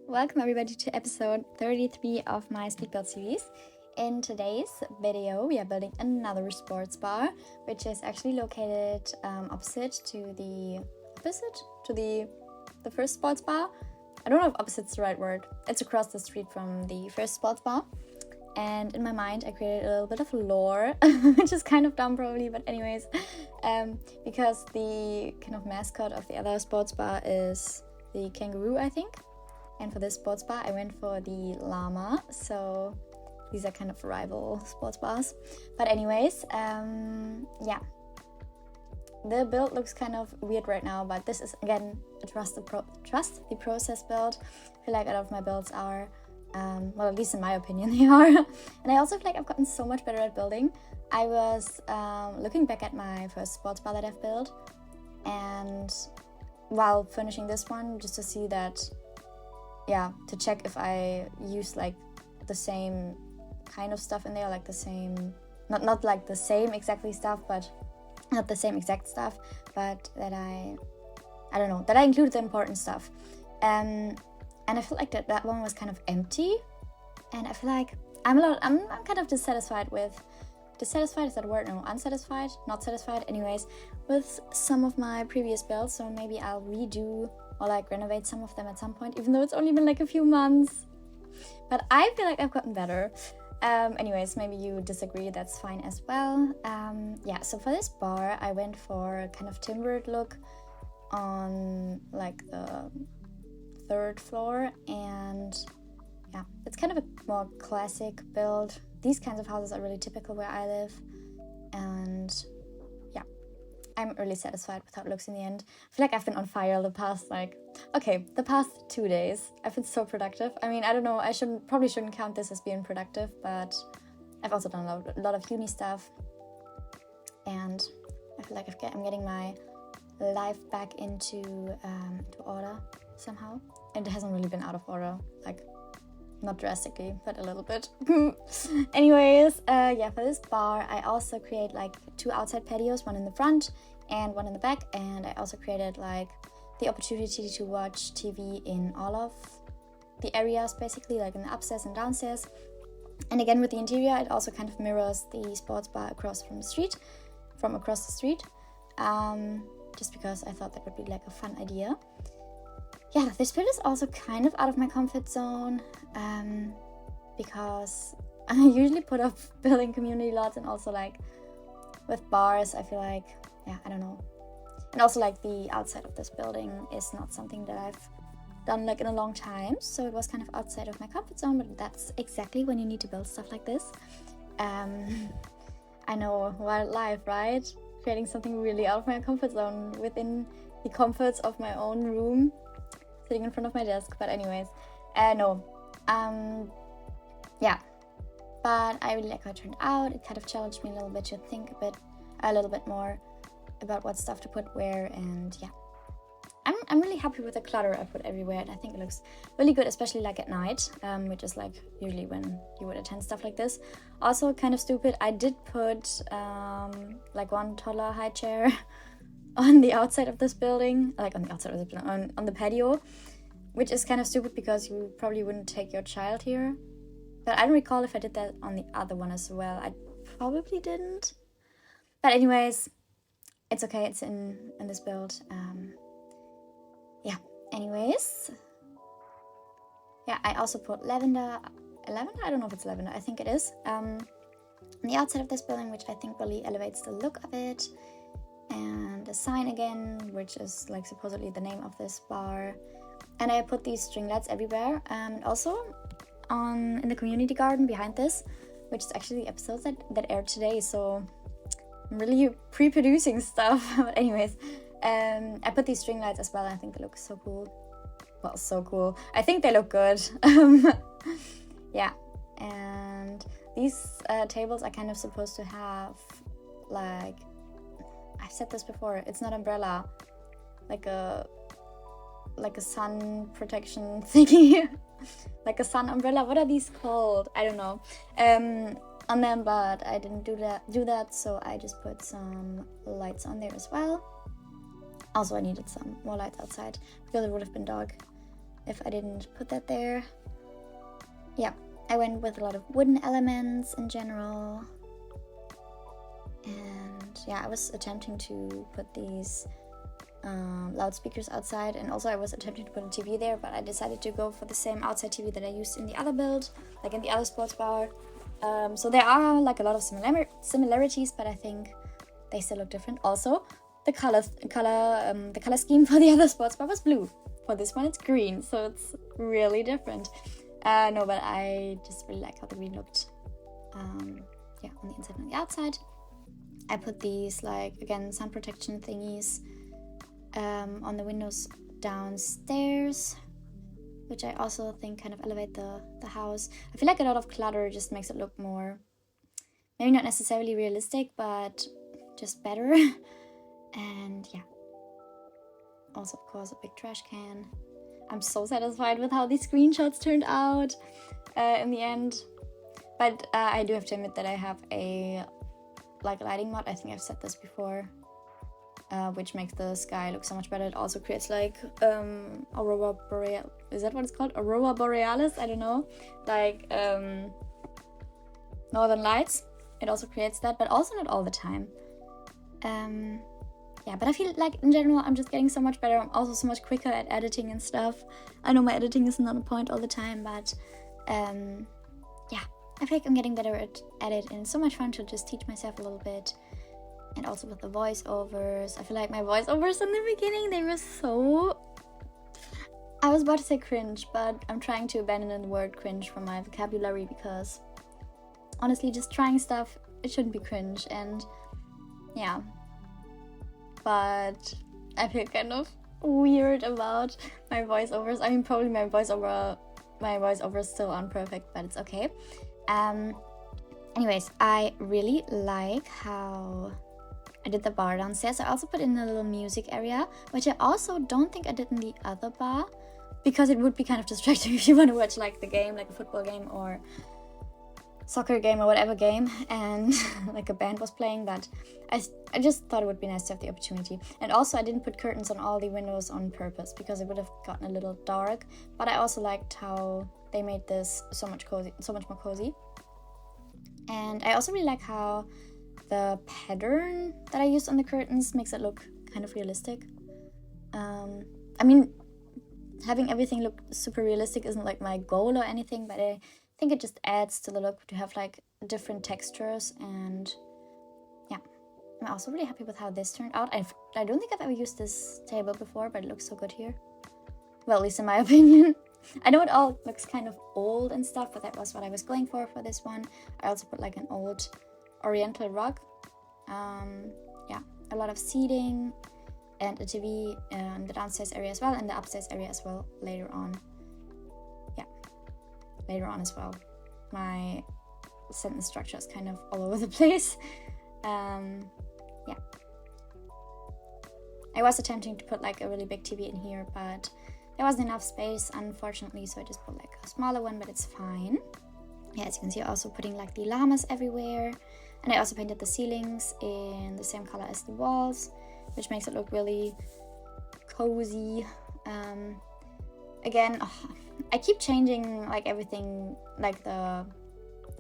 Welcome everybody to episode 33 of my speedbuild series. In today's video we are building another sports bar, which is actually located opposite to the first sports bar. I don't know if opposite's the right word. It's across the street from the first sports bar. And in my mind I created a little bit of lore, which is kind of dumb probably, but anyways, because the kind of mascot of the other sports bar is the kangaroo, I think. And for this sports bar, I went for the llama. So these are kind of rival sports bars. But anyways, yeah. The build looks kind of weird right now, but this is, again, a trust the process build. I feel like a lot of my builds are, well, at least in my opinion, they are. And I also feel like I've gotten so much better at building. I was looking back at my first sports bar that I've built, and while finishing this one, just to see that, to check if I use like the same kind of stuff in there, like the same, not like the same exactly stuff, but not the same exact stuff, but that I don't know, that I included the important stuff. And I feel like that one was kind of empty, and I feel like I'm kind of dissatisfied with, dissatisfied, is that a word? No, unsatisfied, not satisfied, anyways, with some of my previous builds, so maybe I'll redo or like renovate some of them at some point, even though it's only been like a few months. But I feel like I've gotten better. Anyways, maybe you disagree, that's fine as well. So for this bar, I went for a kind of timbered look on like the third floor, and yeah, it's kind of a more classic build. These kinds of houses are really typical where I live, and I'm really satisfied with how it looks in the end. I feel like I've been on fire the past, the past 2 days. I've been so productive. I mean, I don't know, I probably shouldn't count this as being productive, but I've also done a lot of uni stuff. And I feel like I'm getting my life back into order somehow. And it hasn't really been out of order, not drastically, but a little bit. Anyways, for this bar, I also create like 2 outside patios, one in the front and one in the back. And I also created like the opportunity to watch TV in all of the areas, basically, like in the upstairs and downstairs. And again, with the interior, it also kind of mirrors the sports bar across the street, just because I thought that would be like a fun idea. Yeah, this build is also kind of out of my comfort zone, because I usually put up building community lots, and also like with bars, I feel like, I don't know. And also like the outside of this building is not something that I've done like in a long time, so it was kind of outside of my comfort zone, but that's exactly when you need to build stuff like this. I know, wildlife, right? Creating something really out of my comfort zone within the comforts of my own room, sitting in front of my desk. But anyways, but I really like how it turned out. It kind of challenged me a little bit to think a little bit more about what stuff to put where, and I'm really happy with the clutter I put everywhere, and I think it looks really good, especially like at night, which is like usually when you would attend stuff like this. Also kind of stupid, I did put like one toddler high chair on the outside of this building, on the patio, which is kind of stupid because you probably wouldn't take your child here. But I don't recall if I did that on the other one as well. I probably didn't. But anyways, it's okay, it's in this build. I also put lavender, I don't know if it's lavender, I think it is, on the outside of this building, which I think really elevates the look of it. And a sign again, which is like supposedly the name of this bar. And I put these string lights everywhere, and also in the community garden behind this, which is actually the episodes that aired today, so I'm really pre-producing stuff. But anyways, I put these string lights as well, and I think they look so cool. Well, so cool. I think they look good. And these tables are kind of supposed to have, like, I've said this before, it's not umbrella, like a sun protection thingy, like a sun umbrella. What are these called? I don't know. On them, but I didn't do that, so I just put some lights on there as well. Also, I needed some more lights outside because it would have been dark if I didn't put that there. Yeah, I went with a lot of wooden elements in general. And yeah, I was attempting to put these loudspeakers outside, and also I was attempting to put a TV there, but I decided to go for the same outside TV that I used in the other build, like in the other sports bar. So there are like a lot of similarities, but I think they still look different. Also, the color scheme for the other sports bar was blue. For this one, it's green, so it's really different. No, but I just really like how the green looked. Yeah, on the inside and the outside. I put these, like, again, sun protection thingies on the windows downstairs, which I also think kind of elevate the house. I feel like a lot of clutter just makes it look more, maybe not necessarily realistic, but just better. And yeah, also of course a big trash can. I'm so satisfied with how these screenshots turned out in the end. But I do have to admit that I have a lighting mod. I think I've said this before, which makes the sky look so much better. It also creates like aurora boreal. Is that what it's called? Aurora borealis? I don't know. Like northern lights. It also creates that, but also not all the time. Yeah, but I feel like in general I'm just getting so much better. I'm also so much quicker at editing and stuff. I know my editing is not on point all the time, but yeah, I feel like I'm getting better at it, and it's so much fun to just teach myself a little bit. And also with the voiceovers, I feel like my voiceovers in the beginning, they were so... I was about to say cringe, but I'm trying to abandon the word cringe from my vocabulary, because honestly, just trying stuff, it shouldn't be cringe. And yeah, but I feel kind of weird about my voiceovers. I mean, probably my voiceover is still unperfect, but it's okay. Anyways, I really like how I did the bar downstairs. I also put in a little music area, which I also don't think I did in the other bar, because it would be kind of distracting if you want to watch like the game, like a football game or soccer game or whatever game, and like a band was playing. But I just thought it would be nice to have the opportunity. And also I didn't put curtains on all the windows on purpose, because it would have gotten a little dark. But I also liked how they made this so much more cozy. And I also really like how the pattern that I used on the curtains makes it look kind of realistic. I mean, having everything look super realistic isn't like my goal or anything, but I think it just adds to the look to have like different textures. And yeah, I'm also really happy with how this turned out. I don't think I've ever used this table before, but it looks so good here. Well, at least in my opinion. I know it all looks kind of old and stuff, but that was what I was going for this one. I also put like an old oriental rug. Yeah, a lot of seating and a TV in the downstairs area as well, and the upstairs area as well later on. Yeah, later on as well. My sentence structure is kind of all over the place. Yeah. I was attempting to put like a really big TV in here, but there wasn't enough space, unfortunately, so I just put like a smaller one, but it's fine. Yeah, as you can see, also putting like the llamas everywhere. And I also painted the ceilings in the same color as the walls, which makes it look really cozy. Again, I keep changing like everything, like the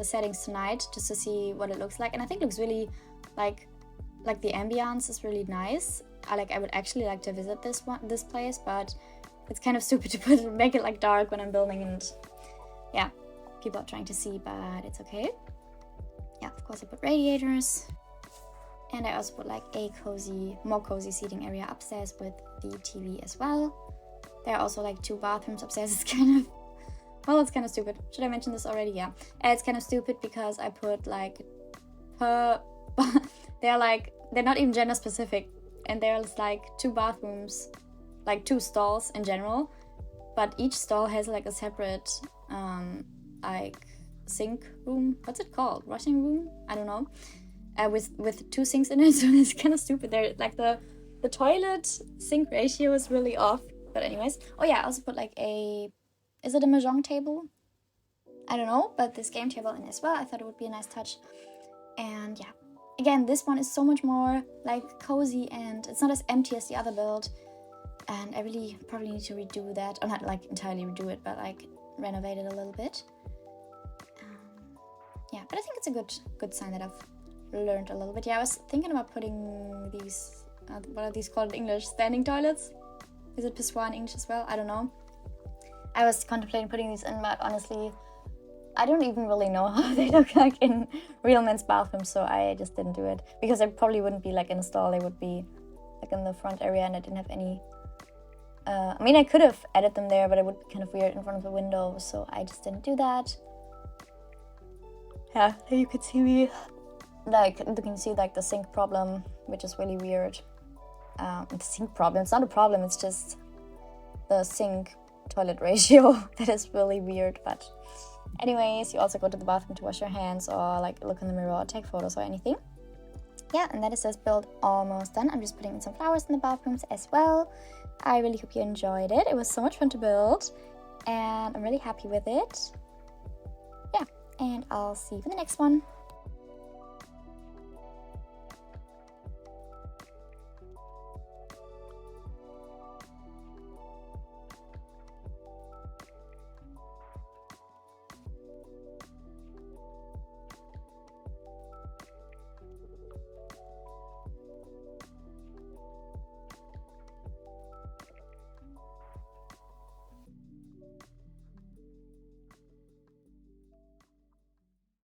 settings tonight, just to see what it looks like. And I think it looks really like the ambience is really nice. I would actually like to visit this place, but it's kind of stupid to make it like dark when I'm building, and yeah, people are trying to see, but it's okay. Yeah, of course I put radiators, and I also put like a more cozy seating area upstairs with the TV as well. There are also like 2 bathrooms upstairs. It's kind of stupid. Should I mention this already? Yeah. It's kind of stupid because I put like they're not even gender specific, and there's like 2 bathrooms, like 2 stalls in general, but each stall has like a separate like sink room. What's it called? Washing room? I don't know. With 2 sinks in it, so it's kind of stupid. They're like the toilet sink ratio is really off. But anyways, oh yeah, I also put like is it a mahjong table? I don't know, but this game table in as well. I thought it would be a nice touch. And yeah, again, this one is so much more like cozy, and it's not as empty as the other build. and I really probably need to redo that, or not like entirely redo it, but like renovate it a little bit. Yeah, but I think it's a good sign that I've learned a little bit. Yeah, I was thinking about putting these, what are these called in English? Standing toilets? Is it pissoir in English as well? I don't know. I was contemplating putting these in, but honestly, I don't even really know how they look like in real men's bathrooms, so I just didn't do it. Because they probably wouldn't be like in a stall, they would be like in the front area, and I didn't have any... I mean, I could have added them there, but it would be kind of weird in front of the window, so I just didn't do that. Yeah, you could see me, like, you can see like the sink problem, which is really weird. The sink problem, it's not a problem, it's just the sink toilet ratio that is really weird. But anyways, you also go to the bathroom to wash your hands, or like look in the mirror or take photos or anything. Yeah, and that is this build almost done. I'm just putting in some flowers in the bathrooms as well. I really hope you enjoyed it. It was so much fun to build, and I'm really happy with it. Yeah, and I'll see you in the next one.